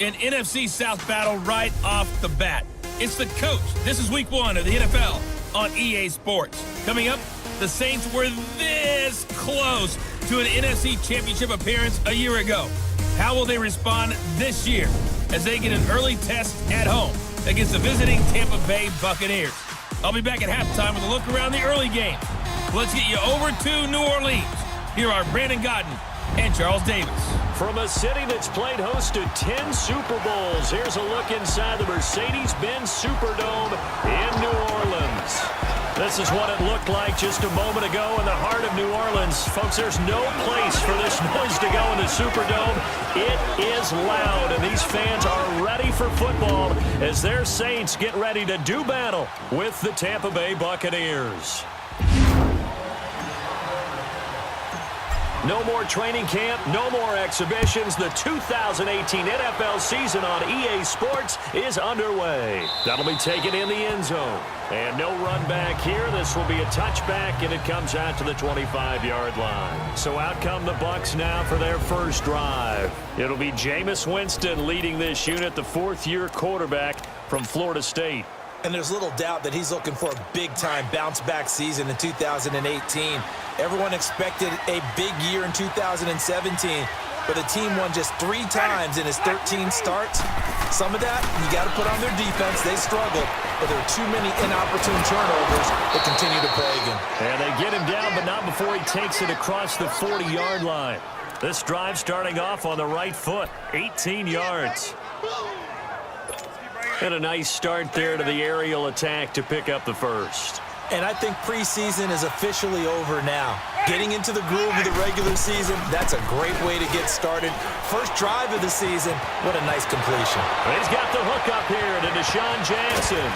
An NFC South battle right off the bat. It's the coach. This is week 1 of the NFL on EA Sports. Coming up, the Saints were this close to an NFC Championship appearance a year ago. How will they respond this year as they get an early test at home against the visiting Tampa Bay Buccaneers? I'll be back at halftime with a look around the early games. Let's get you over to New Orleans. Here are Brandon Godden and Charles Davis. From a city that's played host to 10 Super Bowls, here's a look inside the Mercedes-Benz Superdome in New Orleans. This is what it looked like just a moment ago in the heart of New Orleans. Folks, there's no place for this noise to go in the Superdome. It is loud, and these fans are ready for football as their Saints get ready to do battle with the Tampa Bay Buccaneers. No more training camp, no more exhibitions. The 2018 NFL season on EA Sports is underway. That'll be taken in the end zone. And no run back here. This will be a touchback, and it comes out to the 25-yard line. So out come the Bucs now for their first drive. It'll be Jameis Winston leading this unit, the fourth-year quarterback from Florida State. And there's little doubt that he's looking for a big-time bounce-back season in 2018. Everyone expected a big year in 2017, but the team won just 3 times in his 13 starts. Some of that, you got to put on their defense. They struggled, but there are too many inopportune turnovers that continue to plague him. And they get him down, but not before he takes it across the 40-yard line. This drive starting off on the right foot, 18 yards. And a nice start there to the aerial attack to pick up the first. And I think preseason is officially over now. Getting into the groove of the regular season, that's a great way to get started. First drive of the season, what a nice completion. He's got the hook up here to Deshaun Jackson.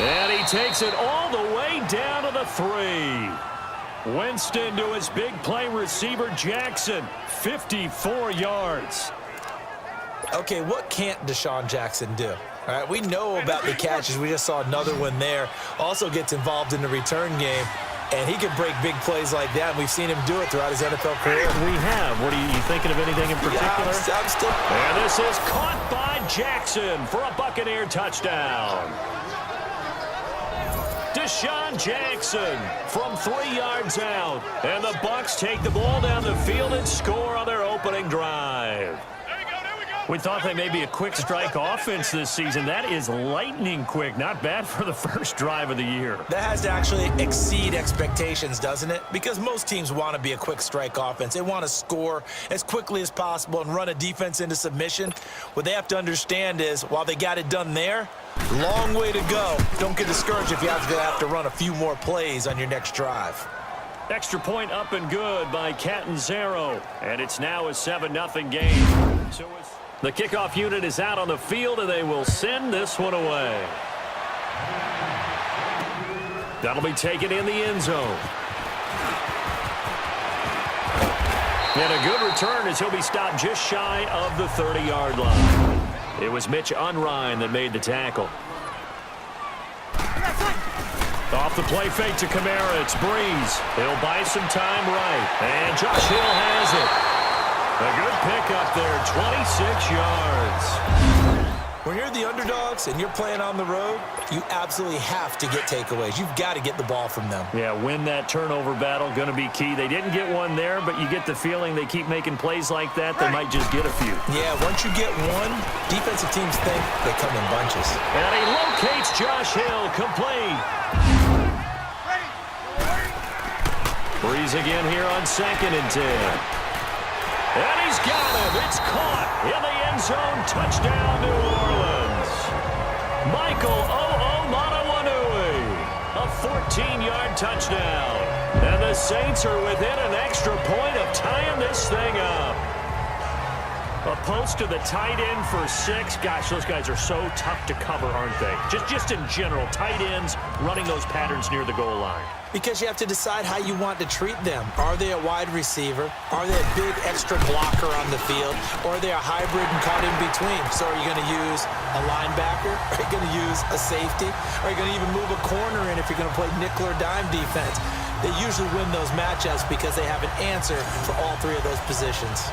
And he takes it all the way down to the 3. Winston to his big play receiver Jackson, 54 yards. Okay, what can't Deshaun Jackson do? All right, we know about the catches. We just saw another one there. Also gets involved in the return game, and he can break big plays like that. And we've seen him do it throughout his NFL career. We have. What are you thinking of anything in particular? Yeah, I'm still. And this is caught by Jackson for a Buccaneer touchdown. Deshaun Jackson from 3 yards out. And the Bucs take the ball down the field and score on their opening drive. We thought they may be a quick strike offense this season. That is lightning quick. Not bad for the first drive of the year. That has to actually exceed expectations, doesn't it? Because most teams want to be a quick strike offense. They want to score as quickly as possible and run a defense into submission. What they have to understand is, while they got it done there, long way to go. Don't get discouraged if you have to run a few more plays on your next drive. Extra point up and good by Catanzaro. And it's now a 7-0 game. So the kickoff unit is out on the field, and they will send this one away. That'll be taken in the end zone. And a good return as he'll be stopped just shy of the 30-yard line. It was Mitch Unrein that made the tackle. Off the play fake to Kamara, it's Breeze. He'll buy some time right. And Josh Hill has it. A good pickup there, 26 yards. When you're the underdogs and you're playing on the road, you absolutely have to get takeaways. You've got to get the ball from them. Yeah, win that turnover battle, going to be key. They didn't get one there, but you get the feeling they keep making plays like that, they might just get a few. Yeah, once you get one, defensive teams think they come in bunches. And he locates Josh Hill, complete. Breeze again here on 2nd and 10. And he's got him. It's caught in the end zone. Touchdown, New Orleans. Michael Onwenu, a 14-yard touchdown. And the Saints are within an extra point of tying this thing up. A post to the tight end for 6. Gosh, those guys are so tough to cover, aren't they? Just in general, tight ends running those patterns near the goal line. Because you have to decide how you want to treat them. Are they a wide receiver? Are they a big extra blocker on the field? Or are they a hybrid and caught in between? So are you going to use a linebacker? Are you going to use a safety? Are you going to even move a corner in if you're going to play nickel or dime defense? They usually win those matchups because they have an answer for all 3 of those positions.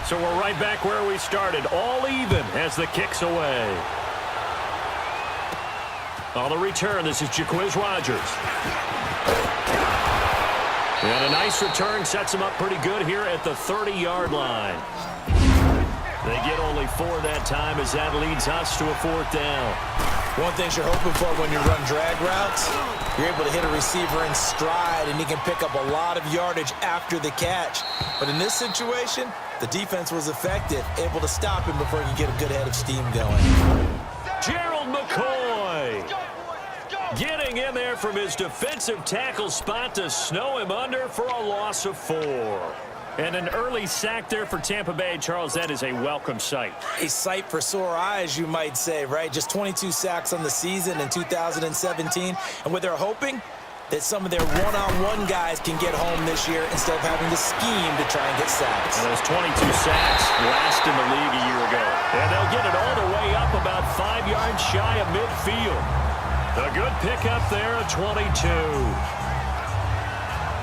So we're right back where we started, all even as the kick's away. On the return, this is Jaquiz Rogers. And a nice return sets him up pretty good here at the 30-yard line. They get only 4 that time as that leads us to a 4th down. One thing you're hoping for when you run drag routes, you're able to hit a receiver in stride, and he can pick up a lot of yardage after the catch. But in this situation, the defense was effective, able to stop him before he could get a good head of steam going. Gerald McCoy getting in there from his defensive tackle spot to snow him under for a loss of 4. And an early sack there for Tampa Bay. Charles, that is a welcome sight. A sight for sore eyes, you might say, right? Just 22 sacks on the season in 2017. And what they're hoping, that some of their one-on-one guys can get home this year instead of having to scheme to try and get sacks. And those 22 sacks last in the league a year ago. And they'll get it all the way up about 5 yards shy of midfield. A good pickup there at 22.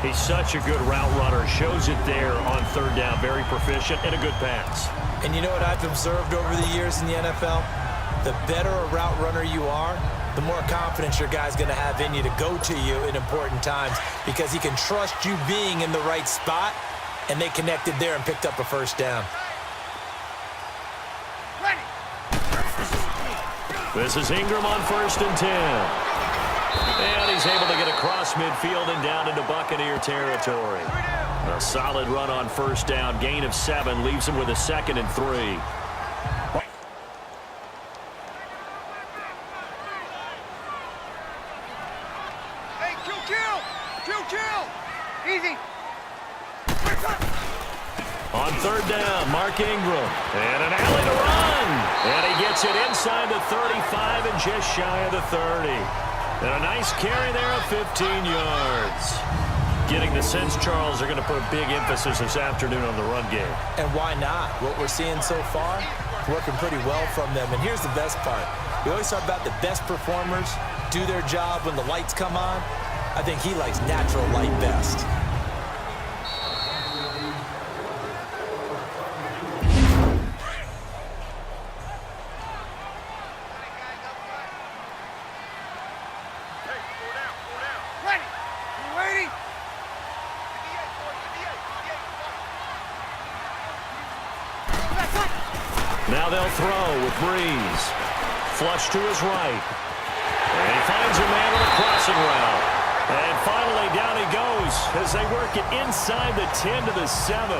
He's such a good route runner. Shows it there on 3rd down. Very proficient and a good pass. And you know what I've observed over the years in the NFL? The better a route runner you are, the more confidence your guy's going to have in you to go to you in important times because he can trust you being in the right spot, and they connected there and picked up a 1st down. This is Ingram on 1st and 10. And he's able to get across midfield and down into Buccaneer territory. A solid run on 1st down. Gain of 7 leaves him with a 2nd and 3. Hey, kill! Easy! On 3rd down, Mark Ingram. And an alley to run. And he gets it inside the 35 and just shy of the 30. And a nice carry there of 15 yards. Getting the sense, Charles, are going to put a big emphasis this afternoon on the run game. And why not? What we're seeing so far, working pretty well from them. And here's the best part. We always talk about the best performers do their job when the lights come on. I think he likes natural light best. Now they'll throw with Breeze. Flush to his right. And he finds a man on a crossing route. And finally down he goes as they work it inside the 10 to the 7.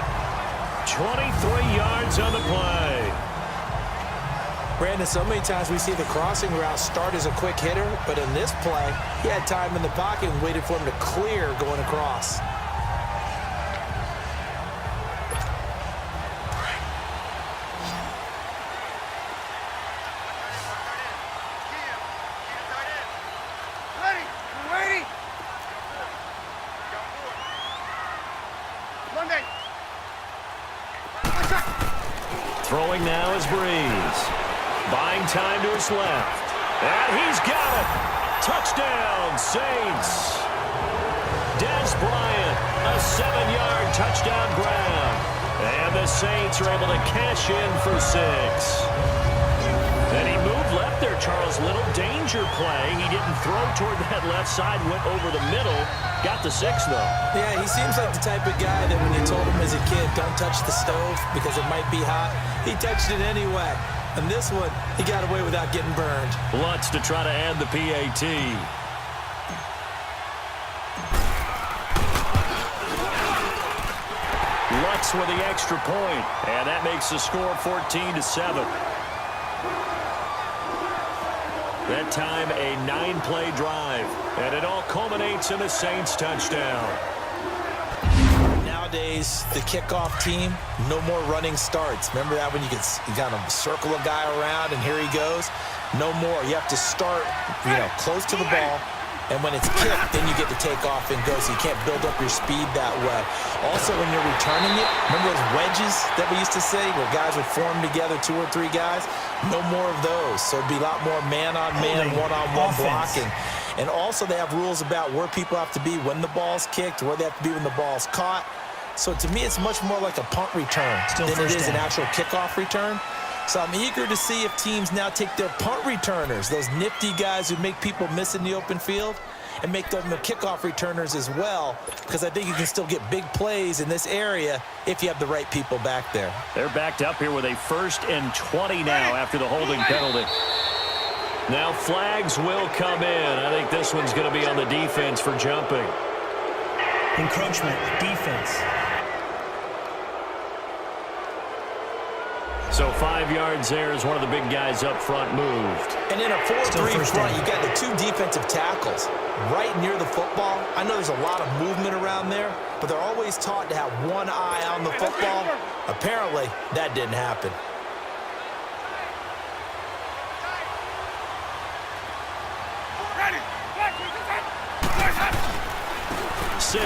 23 yards on the play. Brandon, so many times we see the crossing route start as a quick hitter, but in this play, he had time in the pocket and waited for him to clear going across. Throwing now is Breeze. Buying time to his left. And he's got it. Touchdown, Saints. Dez Bryant, a 7-yard touchdown grab. And the Saints are able to cash in for 6. And he moved left there, Charles. Little danger play. He didn't throw toward that left side, went over the middle. Got the 6, though. Yeah, he seems like the type of guy that when you told him as a kid, don't touch the stove because it might be hot, he touched it anyway. And this one, he got away without getting burned. Lutz to try to add the PAT. Lutz with the extra point, and that makes the score 14-7. That time a 9-play drive, and it all culminates in a Saints touchdown. Nowadays, the kickoff team, no more running starts. Remember that when you kind of circle a guy around and here he goes? No more. You have to start, close to the ball. And when it's kicked, then you get to take off and go, so you can't build up your speed that way. Also, when you're returning it, remember those wedges that we used to say where guys would form together, 2 or 3 guys? No more of those. So it'd be a lot more man-on-man, one-on-one blocking. And also, they have rules about where people have to be when the ball's kicked, where they have to be when the ball's caught. So to me, it's much more like a punt return than it is an actual kickoff return. So I'm eager to see if teams now take their punt returners, those nifty guys who make people miss in the open field, and make them the kickoff returners as well, because I think you can still get big plays in this area if you have the right people back there. They're backed up here with a 1st and 20 now after the holding penalty. Now flags will come in. I think this one's going to be on the defense for jumping. Encroachment, defense. So 5 yards there as one of the big guys up front moved. And in a 4-3 front, you got the 2 defensive tackles right near the football. I know there's a lot of movement around there, but they're always taught to have one eye on the football. Apparently, that didn't happen. Sims.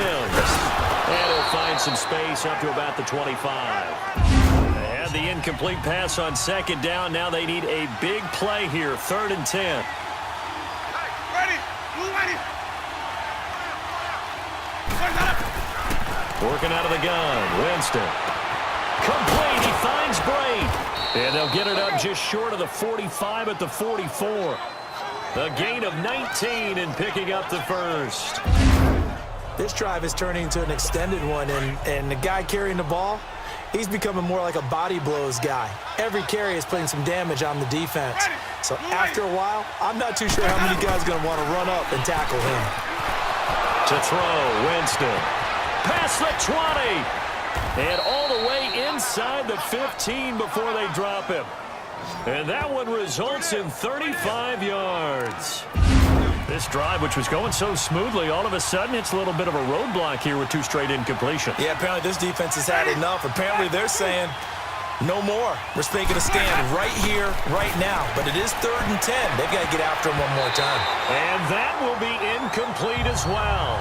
And he'll find some space up to about the 25. The incomplete pass on 2nd down. Now they need a big play here. 3rd and 10. Working out of the gun. Winston. Complete. He finds Bray. And they'll get it up just short of the 45 at the 44. A gain of 19 and picking up the first. This drive is turning into an extended one, and the guy carrying the ball, he's becoming more like a body blows guy. Every carry is putting some damage on the defense. So after a while, I'm not too sure how many guys are going to want to run up and tackle him. To throw, Winston. Past the 20. And all the way inside the 15 before they drop him. And that one results in 35 yards. This drive, which was going so smoothly, all of a sudden it's a little bit of a roadblock here with 2 straight incompletions. Yeah, apparently this defense has had enough. Apparently they're saying, no more. We're making a stand right here, right now. But it is 3rd and 10. They've got to get after him one more time. And that will be incomplete as well.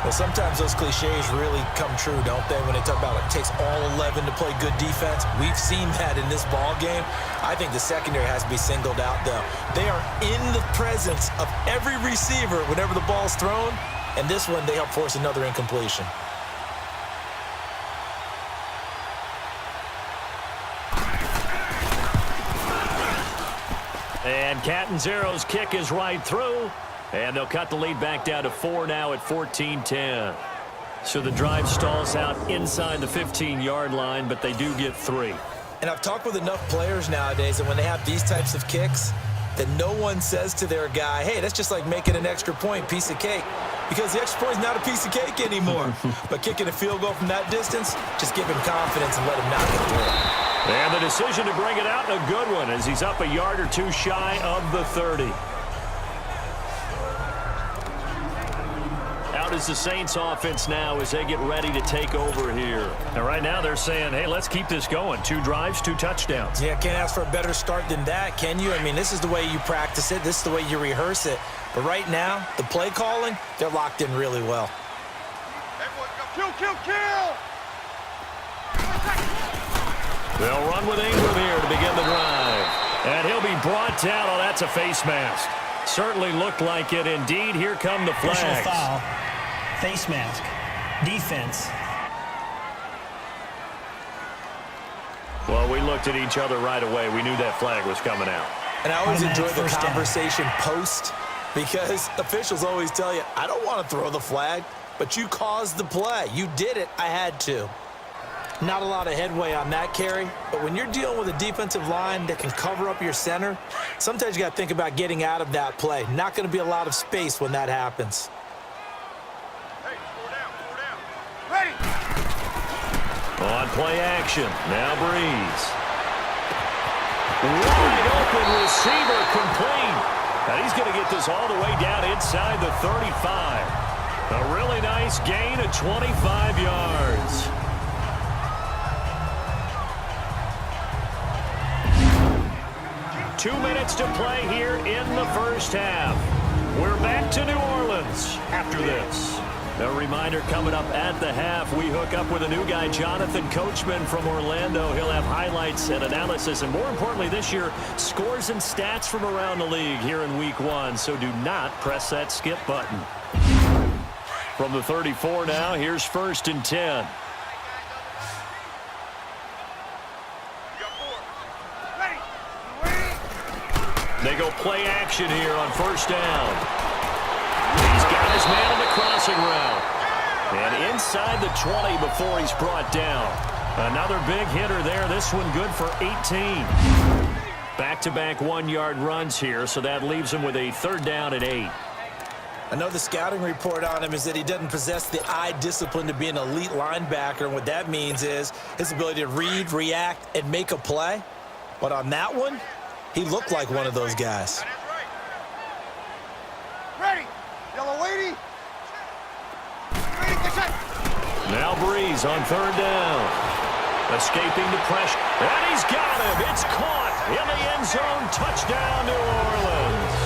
Well, sometimes those cliches really come true, don't they? When they talk about it takes all 11 to play good defense. We've seen that in this ball game. I think the secondary has to be singled out, though. They are in the presence of every receiver whenever the ball's thrown. And this one, they help force another incompletion. And Catanzaro's kick is right through. And they'll cut the lead back down to 4 now at 14-10. So the drive stalls out inside the 15-yard line, but they do get 3. And I've talked with enough players nowadays, and when they have these types of kicks, that no one says to their guy, hey, that's just like making an extra point, piece of cake. Because the extra point is not a piece of cake anymore. But kicking a field goal from that distance, just give him confidence and let him knock it through. And the decision to bring it out, a good one, as he's up a yard or 2 shy of the 30. Out is the Saints offense now as they get ready to take over here. And right now they're saying, hey, let's keep this going. 2 drives, 2 touchdowns. Yeah, can't ask for a better start than that, can you? I mean, this is the way you practice it. This is the way you rehearse it. But right now, the play calling, they're locked in really well. Kill, kill, kill! They'll run with Ingram here to begin the drive. And he'll be brought down. Oh, that's a face mask. Certainly looked like it. Indeed, here come the flags. Personal foul. Face mask. Defense. Well, we looked at each other right away. We knew that flag was coming out. And I always enjoy the First down. conversation post, because officials always tell you, I don't want to throw the flag, but you caused the play. You did it. I had to. Not a lot of headway on that carry, but when you're dealing with a defensive line that can cover up your center, sometimes you got to think about getting out of that play. Not going to be a lot of space when that happens. Hey, 4 down. Ready! On play action. Now Breeze. Wide open receiver complete. And he's going to get this all the way down inside the 35. A really nice gain of 25 yards. Two minutes to play here in the first half. We're back to New Orleans after this. A reminder coming up at the half, we hook up with a new guy, Jonathan Coachman from Orlando. He'll have highlights and analysis, and more importantly this year, scores and stats from around the league here in Week 1. So do not press that skip button. From the 34 now, here's 1st and 10. They go play action here on 1st down. He's got his man on the crossing route. And inside the 20 before he's brought down. Another big hitter there. This one good for 18. Back-to-back 1-yard runs here, so that leaves him with a 3rd down and 8. I know the scouting report on him is that he doesn't possess the eye discipline to be an elite linebacker, and what that means is his ability to read, react, and make a play. But on that one, he looked like one of those guys. Ready. Yellow lady. Ready, get set. Now Breeze on 3rd down. Escaping the pressure. And he's got him. It's caught in the end zone. Touchdown, New Orleans.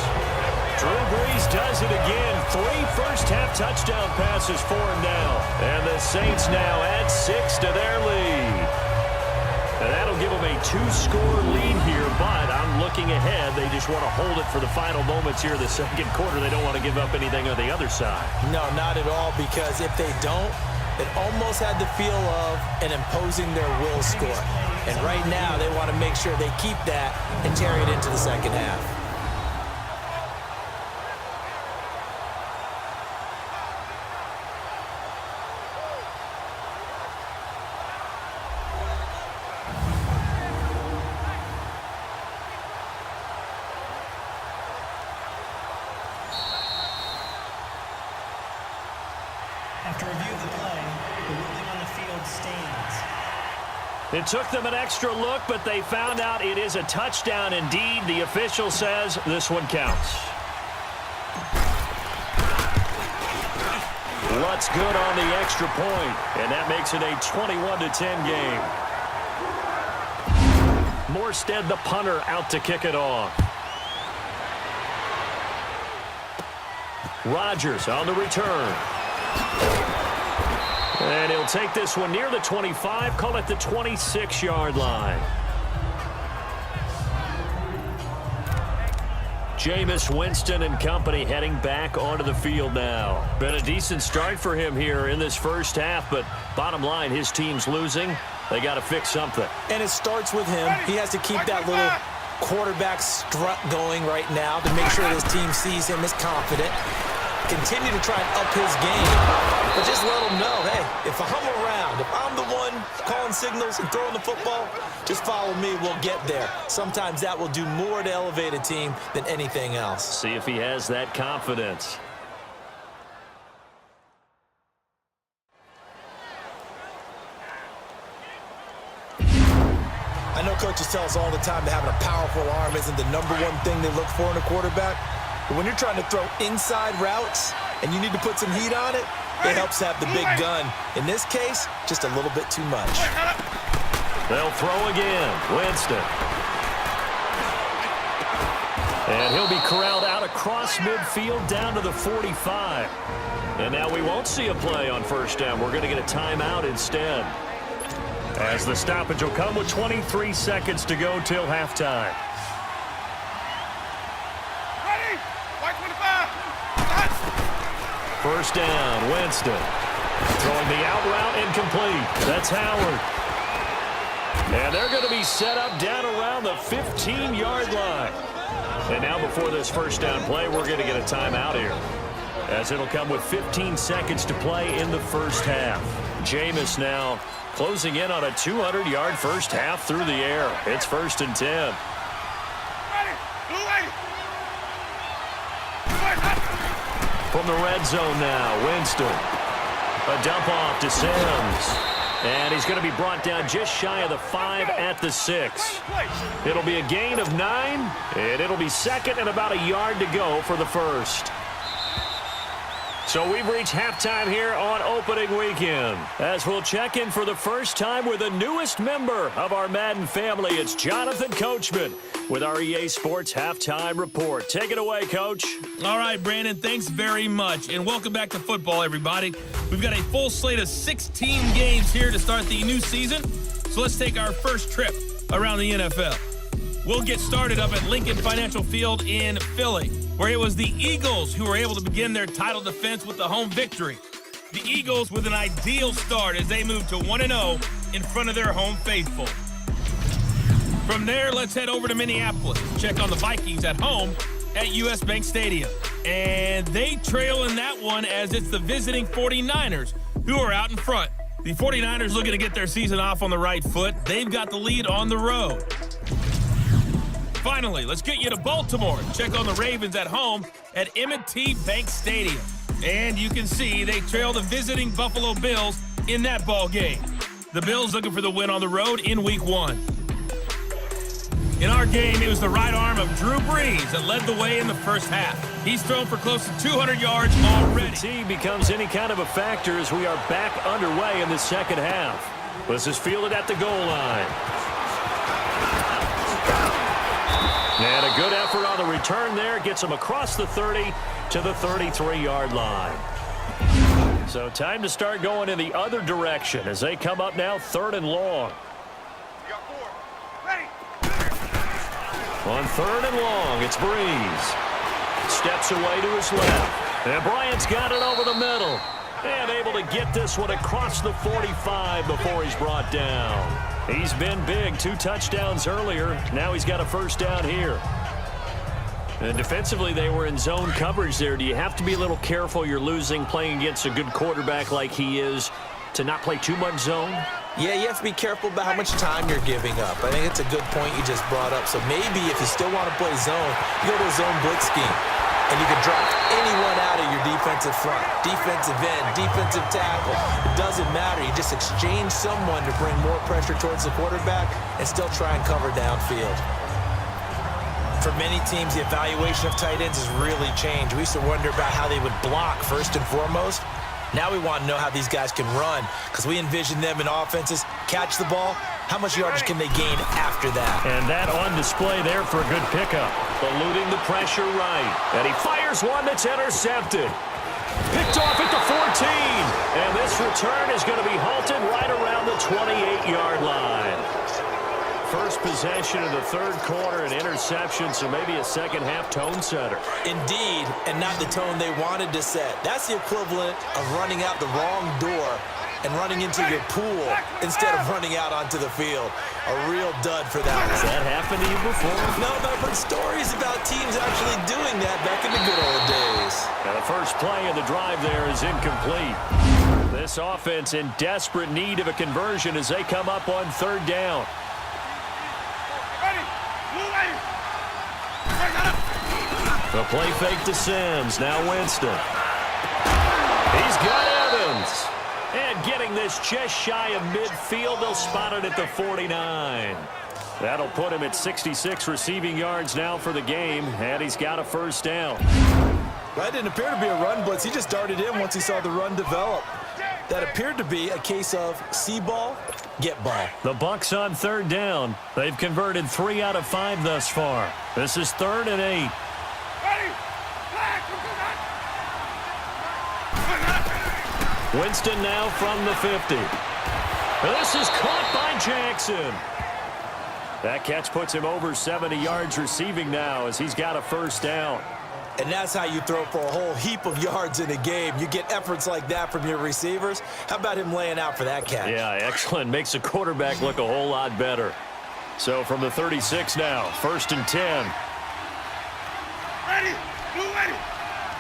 Drew Brees does it again. 3 first-half touchdown passes for him now. And the Saints now add 6 to their lead. And that'll give them a 2-score lead here, but I'm looking ahead. They just want to hold it for the final moments here of the 2nd quarter. They don't want to give up anything on the other side. No, not at all, because if they don't, it almost had the feel of an imposing their will score. And right now, they want to make sure they keep that and carry it into the 2nd half. After review of the play, the ruling on the field stands. It took them an extra look, but they found out it is a touchdown indeed. The official says this one counts. Lutz good on the extra point, and that makes it a 21-10 game. Morstead, the punter, out to kick it off. Rodgers on the return. And he'll take this one near the 25, call it the 26-yard line. Jameis Winston and company heading back onto the field now. Been a decent start for him here in this 1st half, but bottom line, his team's losing. They got to fix something. And it starts with him. He has to keep that little quarterback strut going right now to make sure his team sees him as confident. Continue to try and up his game, but just let him know, hey, if I'm around, if I'm the one calling signals and throwing the football, just follow me, we'll get there. Sometimes that will do more to elevate a team than anything else. See if he has that confidence. I know coaches tell us all the time that having a powerful arm isn't the #1 thing they look for in a quarterback. But when you're trying to throw inside routes and you need to put some heat on it, it helps have the big gun. In this case, just a little bit too much. They'll throw again. Winston. And he'll be corralled out across midfield down to the 45. And now we won't see a play on 1st down. We're going to get a timeout instead. As the stoppage will come with 23 seconds to go till halftime. Ready. White 25. 1st down, Winston. Throwing the out route incomplete. That's Howard. And they're going to be set up down around the 15-yard line. And now before this 1st down play, we're going to get a timeout here, as it'll come with 15 seconds to play in the 1st half. Jameis now closing in on a 200-yard 1st half through the air. It's 1st and 10. From the red zone now, Winston. A dump off to Sims. And he's going to be brought down just shy of the 5 at the 6. It'll be a gain of 9, and it'll be 2nd and about a yard to go for the 1st. So we've reached halftime here on opening weekend, as we'll check in for the first time with the newest member of our Madden family. It's Jonathan Coachman with our EA Sports Halftime Report. Take it away, Coach. All right, Brandon, thanks very much. And welcome back to football, everybody. We've got a full slate of 16 games here to start the new season. So let's take our first trip around the NFL. We'll get started up at Lincoln Financial Field in Philly, where it was the Eagles who were able to begin their title defense with the home victory. the Eagles with an ideal start as they move to 1-0 in front of their home faithful. From there, let's head over to Minneapolis. Check on the Vikings at home at US Bank Stadium. And they trail in that one as it's the visiting 49ers who are out in front. The 49ers looking to get their season off on the right foot. They've got the lead on the road. Finally, let's get you to Baltimore. Check on the Ravens at home at M&T Bank Stadium. And you can see they trail the visiting Buffalo Bills in that ball game. The Bills looking for the win on the road in Week 1. In our game, it was the right arm of Drew Brees that led the way in the first half. He's thrown for close to 200 yards already. Fatigue becomes any kind of a factor as we are back underway in the second half. This is fielded at the goal line. And a good effort on the return there. Gets him across the 30 to the 33-yard line. So time to start going in the other direction as they come up now 3rd and long. You got 4. Ready. On 3rd and long, it's Brees. Steps away to his left. And Bryant's got it over the middle. And able to get this one across the 45 before he's brought down. He's been big. 2 touchdowns earlier. Now he's got a first down here. And defensively, they were in zone coverage there. Do you have to be a little careful you're losing playing against a good quarterback like he is to not play too much zone? Yeah, you have to be careful about how much time you're giving up. I think it's a good point you just brought up. So maybe if you still want to play zone, you go to a zone blitz scheme. And you can drop anyone out of your defensive front, defensive end, defensive tackle. It doesn't matter. You just exchange someone to bring more pressure towards the quarterback and still try and cover downfield. For many teams, the evaluation of tight ends has really changed. We used to wonder about how they would block first and foremost. Now we want to know how these guys can run because we envision them in offenses catch the ball. How much yardage can they gain after that? And that on display there for a good pickup. Eluding the pressure right. And he fires one that's intercepted. Picked off at the 14. And this return is going to be halted right around the 28-yard line. First possession of the 3rd quarter, an interception, so maybe a second-half tone setter. Indeed, and not the tone they wanted to set. That's the equivalent of running out the wrong door and running into your pool instead of running out onto the field. A real dud for that. Has that happened to you before? No, but I've heard stories about teams actually doing that back in the good old days. And the first play of the drive there is incomplete. This offense in desperate need of a conversion as they come up on 3rd down. The play fake to Sims. Now Winston. He's got Evans. And getting this just shy of midfield. They'll spot it at the 49. That'll put him at 66 receiving yards now for the game. And he's got a first down. That didn't appear to be a run blitz. He just darted in once he saw the run develop. That appeared to be a case of see ball, get ball. The Bucs on 3rd down. They've converted 3 out of 5 thus far. This is 3rd and 8. Winston now from the 50. This is caught by Jackson. That catch puts him over 70 yards receiving now as he's got a first down. And that's how you throw for a whole heap of yards in a game. You get efforts like that from your receivers. How about him laying out for that catch? Yeah, excellent. Makes the quarterback look a whole lot better. So from the 36 now, 1st and 10. Ready. Blue ready.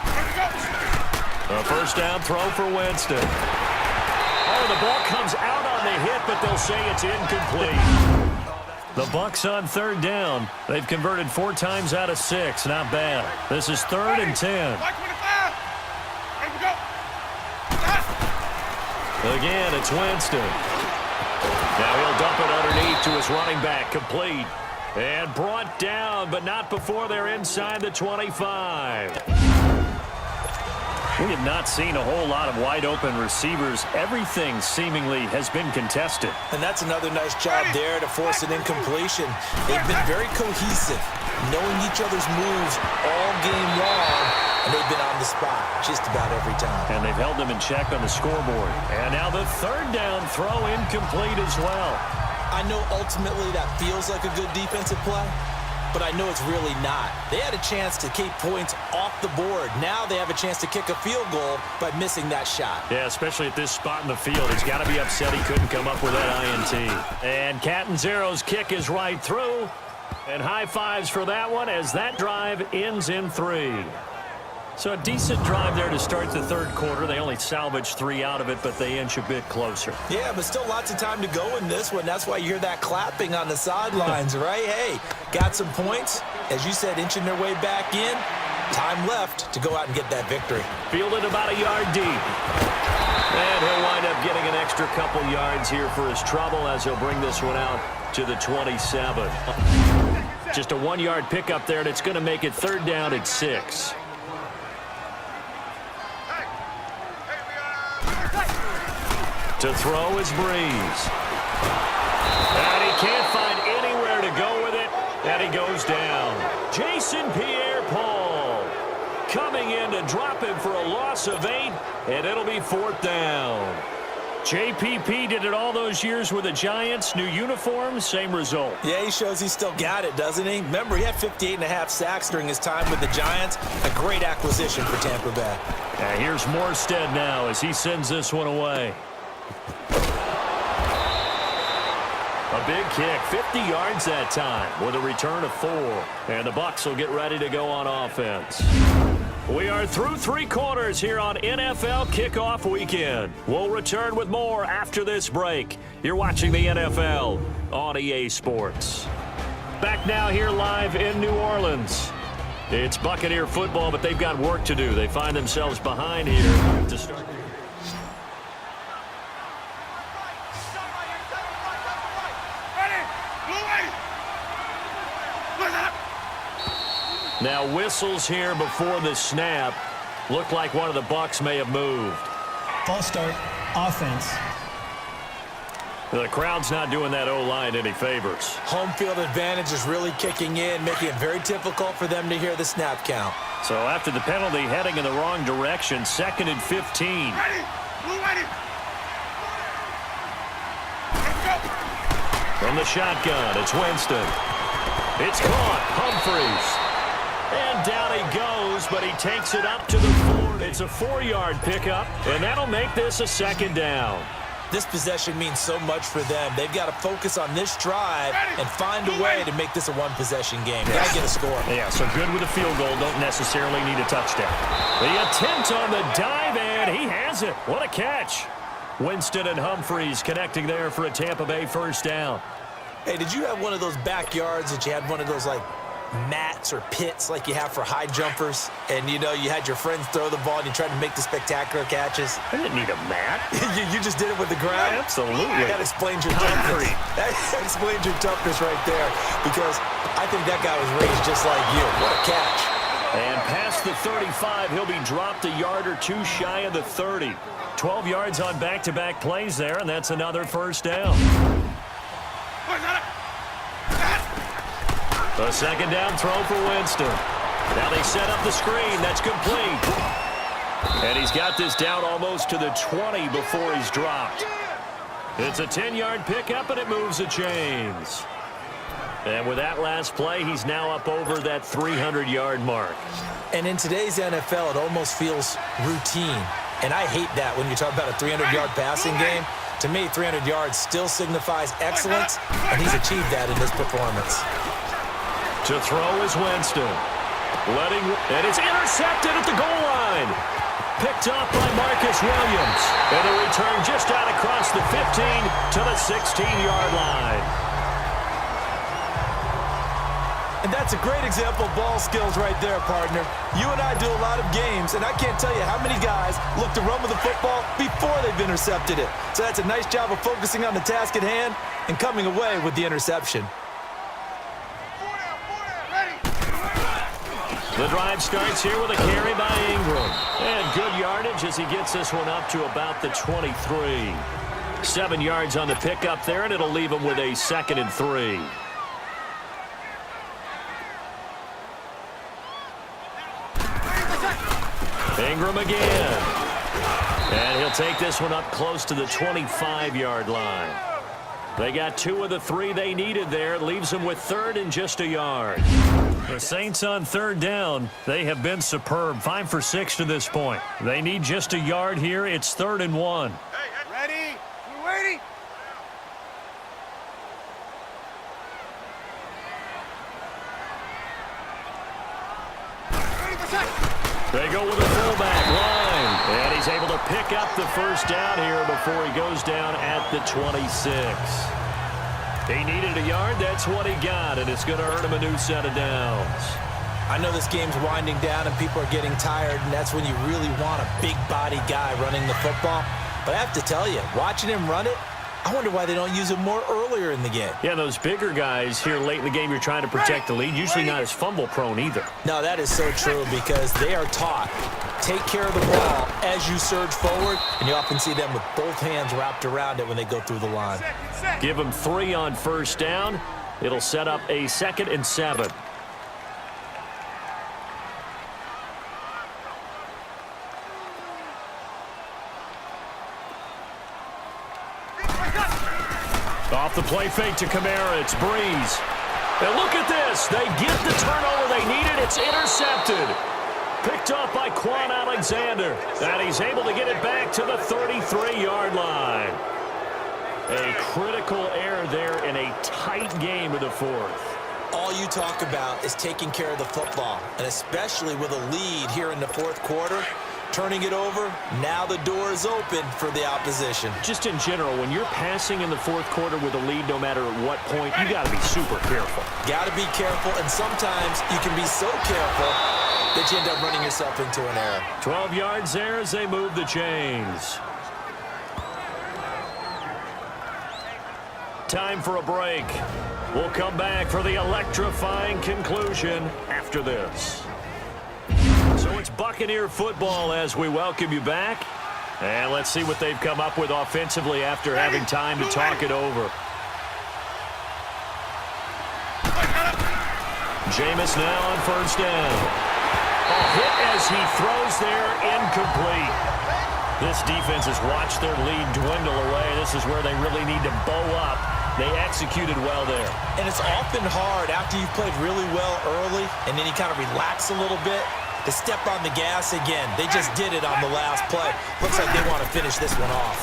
Let's go. A first down throw for Winston. Oh, the ball comes out on the hit, but they'll say it's incomplete. The Bucs on 3rd down. They've converted 4 times out of 6. Not bad. This is 3rd and 10. Again, it's Winston. Now he'll dump it underneath to his running back. Complete. And brought down, but not before they're inside the 25. We have not seen a whole lot of wide-open receivers. Everything seemingly has been contested. And that's another nice job there to force an incompletion. They've been very cohesive, knowing each other's moves all game long, and they've been on the spot just about every time. And they've held them in check on the scoreboard. And now the 3rd down throw incomplete as well. I know ultimately that feels like a good defensive play, but I know it's really not. They had a chance to keep points off the board. Now they have a chance to kick a field goal by missing that shot. Yeah, especially at this spot in the field. He's got to be upset he couldn't come up with that INT. And Catanzaro's kick is right through. And high fives for that one as that drive ends in 3. So a decent drive there to start the third quarter. They only salvaged 3 out of it, but they inch a bit closer. Yeah, but still lots of time to go in this one. That's why you hear that clapping on the sidelines, right? Hey, got some points. As you said, inching their way back in. Time left to go out and get that victory. Fielded about a yard deep. And he'll wind up getting an extra couple yards here for his trouble as he'll bring this one out to the 27. Just a 1-yard pickup there, and it's going to make it 3rd down at 6. To throw is Breeze. And he can't find anywhere to go with it, and he goes down. Jason Pierre-Paul coming in to drop him for a loss of 8, and it'll be 4th down. JPP did it all those years with the Giants. New uniform, same result. Yeah, he shows he still got it, doesn't he? Remember, he had 58.5 sacks during his time with the Giants. A great acquisition for Tampa Bay. And here's Morstead now as he sends this one away. A big kick, 50 yards that time with a return of 4. And the Bucs will get ready to go on offense. We are through 3 quarters here on NFL Kickoff Weekend. We'll return with more after this break. You're watching the NFL on EA Sports. Back now here live in New Orleans. It's Buccaneer football, but they've got work to do. They find themselves behind here to start. Now whistles here before the snap. Looked like one of the Bucs may have moved. False start, offense. The crowd's not doing that O-line any favors. Home field advantage is really kicking in, making it very difficult for them to hear the snap count. So after the penalty, heading in the wrong direction, 2nd and 15. Ready? Blue ready. Let's go. From the shotgun, it's Winston. It's caught. Humphreys. And down he goes, but he takes it up to the 4. It's a 4-yard pickup, and that'll make this a 2nd down. This possession means so much for them. They've got to focus on this drive and find a way to make this a 1-possession game. Got to get a score. Yeah, so good with a field goal. Don't necessarily need a touchdown. The attempt on the dive, and he has it. What a catch. Winston and Humphreys connecting there for a Tampa Bay 1st down. Hey, did you have one of those backyards that you had one of those, like, mats or pits like you have for high jumpers, and you know you had your friends throw the ball and you tried to make the spectacular catches? I didn't need a mat. you just did it with the ground? Absolutely. That explains your toughness. That explains your toughness right there, because I think that guy was raised just like you. What a catch. And past the 35, he'll be dropped a yard or 2 shy of the 30. 12 yards on back-to-back plays there, and that's another 1st down. A 2nd down throw for Winston. Now they set up the screen. That's complete. And he's got this down almost to the 20 before he's dropped. It's a 10-yard pickup, and it moves the chains. And with that last play, he's now up over that 300-yard mark. And in today's NFL, it almost feels routine. And I hate that when you talk about a 300-yard passing game. To me, 300 yards still signifies excellence, and he's achieved that in this performance. To throw is Winston. And it's intercepted at the goal line. Picked off by Marcus Williams. And a return just out across the 15 to the 16-yard line. And that's a great example of ball skills right there, partner. You and I do a lot of games, and I can't tell you how many guys look to run with the football before they've intercepted it. So that's a nice job of focusing on the task at hand and coming away with the interception. The drive starts here with a carry by Ingram. And good yardage as he gets this one up to about the 23. 7 yards on the pickup there, and it'll leave him with a 2nd and 3. Ingram again. And he'll take this one up close to the 25-yard line. They got 2 of the 3 they needed there. It leaves them with 3rd and just a yard. The Saints on 3rd down. They have been superb. 5 for 6 to this point. They need just a yard here. It's 3rd and 1. Ready? We're waiting. They go with a fullback line. And he's able to pick up the first down here before he goes down at the 26. He needed a yard. That's what he got, and it's going to earn him a new set of downs. I know this game's winding down and people are getting tired, and that's when you really want a big-body guy running the football. But I have to tell you, watching him run it, I wonder why they don't use him more earlier in the game. Yeah, those bigger guys here late in the game, you're trying to protect the lead. Usually not as fumble-prone either. No, that is so true because they are taught. Take care of the ball as you surge forward, and you often see them with both hands wrapped around it when they go through the line. Give them 3 on first down. It'll set up a 2nd and 7. Off the play fake to Kamara, it's Breeze. And look at this. They get the turnover they needed. It's intercepted. Picked off by Quan Alexander. And he's able to get it back to the 33-yard line. A critical error there in a tight game of the 4th. All you talk about is taking care of the football, and especially with a lead here in the 4th quarter. Turning it over, now the door is open for the opposition. Just in general, when you're passing in the 4th quarter with a lead, no matter at what point, you got to be super careful. Got to be careful, and sometimes you can be so careful that you end up running yourself into an error. 12 yards there as they move the chains. Time for a break. We'll come back for the electrifying conclusion after this. So it's Buccaneer football as we welcome you back. And let's see what they've come up with offensively after having time to talk it over. Jameis now on first down. A hit as he throws there, incomplete. This defense has watched their lead dwindle away. This is where they really need to bow up. They executed well there. And it's often hard after you've played really well early and then you kind of relax a little bit to step on the gas again. They just did it on the last play. Looks like they want to finish this one off.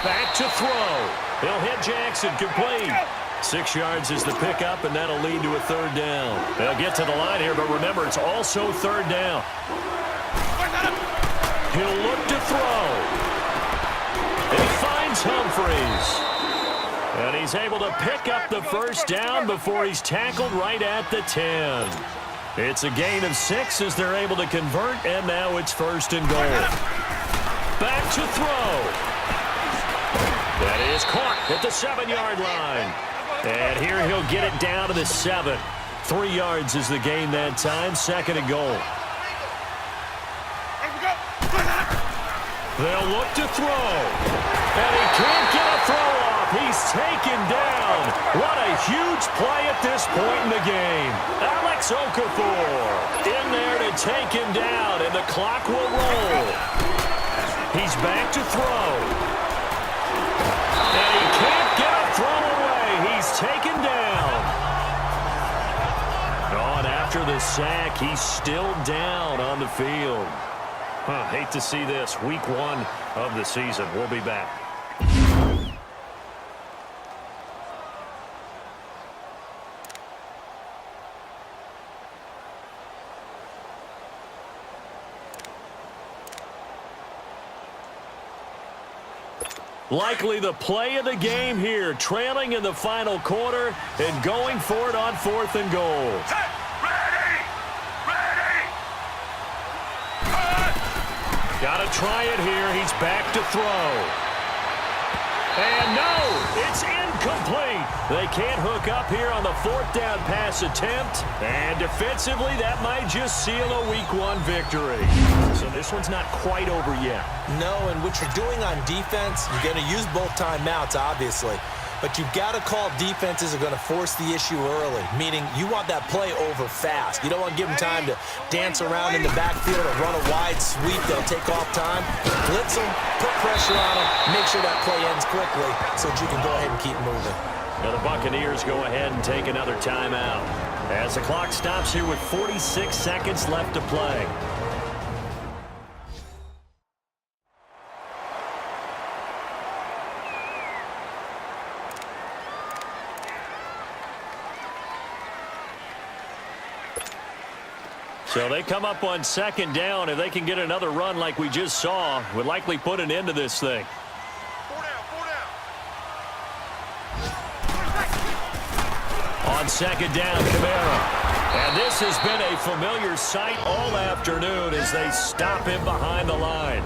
Back to throw. He'll hit Jackson, complete. 6 yards is the pickup, and that'll lead to a 3rd down. They'll get to the line here, but remember, it's also 3rd down. He'll look to throw. And he finds Humphries. And he's able to pick up the first down before he's tackled right at the 10. It's a gain of 6 as they're able to convert, and now it's 1st and goal. Back to throw. That is caught at the 7-yard line. And here he'll get it down to the 7. 3 yards is the gain that time, 2nd and goal. They'll look to throw. And he can't get a throw off. He's taken down. What a huge play at this point in the game. Alex Okafor in there to take him down, and the clock will roll. He's back to throw. And he can't get a throw away. He's taken down. Oh, and after the sack, he's still down on the field. Hate to see this. Week 1 of the season. We'll be back. Likely the play of the game here, trailing in the final quarter and going for it on 4th and goal. Got to try it here. He's back to throw. And no, it's incomplete. They can't hook up here on the 4th down pass attempt. And defensively, that might just seal a Week 1 victory. So this one's not quite over yet. No, and what you're doing on defense, you're going to use both timeouts, obviously. But you've got to call defenses are going to force the issue early, meaning you want that play over fast. You don't want to give them time to dance around in the backfield or run a wide sweep that'll take off time. Blitz them, put pressure on them, make sure that play ends quickly so that you can go ahead and keep moving. Now the Buccaneers go ahead and take another timeout as the clock stops here with 46 seconds left to play. So they come up on second down. If they can get another run like we just saw, would likely put an end to this thing. On second down, Camaro. And this has been a familiar sight all afternoon as they stop him behind the line.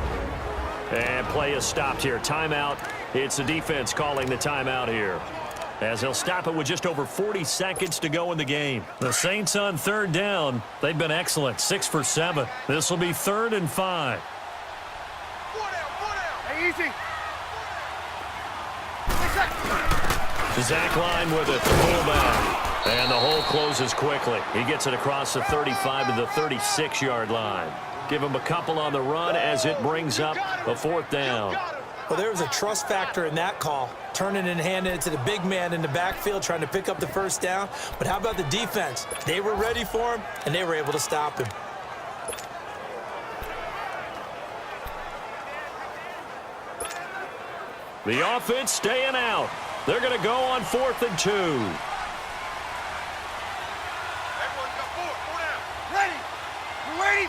And play is stopped here. Timeout. It's the defense calling the timeout here, as they'll stop it with just over 40 seconds to go in the game. The Saints on third down. They've been excellent, 6 for 7. This will be 3rd and 5. Hey, easy. Zach Line with it, the fullback. And the hole closes quickly. He gets it across the 35 to the 36-yard line. Give him a couple on the run as it brings up a 4th down. Well, there was a trust factor in that call, turning and handing it to the big man in the backfield, trying to pick up the first down. But how about the defense? They were ready for him, and they were able to stop him. The offense staying out. They're going to go on 4th and 2. Everyone go forward. 4 down. Ready. You ready?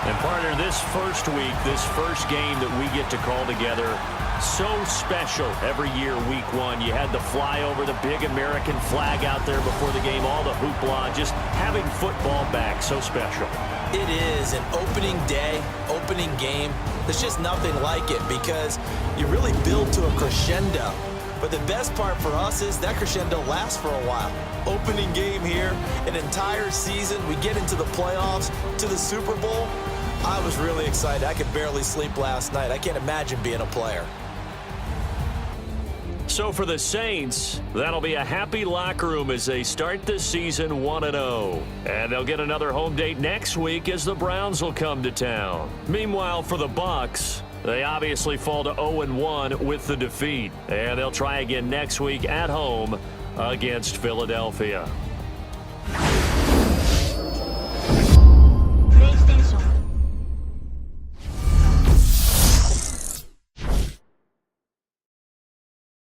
And partner, this first week, this first game that we get to call together, so special every year, week 1. You had the flyover, the big American flag out there before the game, all the hoopla, just having football back, so special. It is an opening day, opening game. There's just nothing like it because you really build to a crescendo. But the best part for us is that crescendo lasts for a while. Opening game here, an entire season. We get into the playoffs, to the Super Bowl. I was really excited. I could barely sleep last night. I can't imagine being a player. So for the Saints, that'll be a happy locker room as they start the season 1-0. And they'll get another home date next week as the Browns will come to town. Meanwhile, for the Bucs, they obviously fall to 0-1 with the defeat. And they'll try again next week at home against Philadelphia.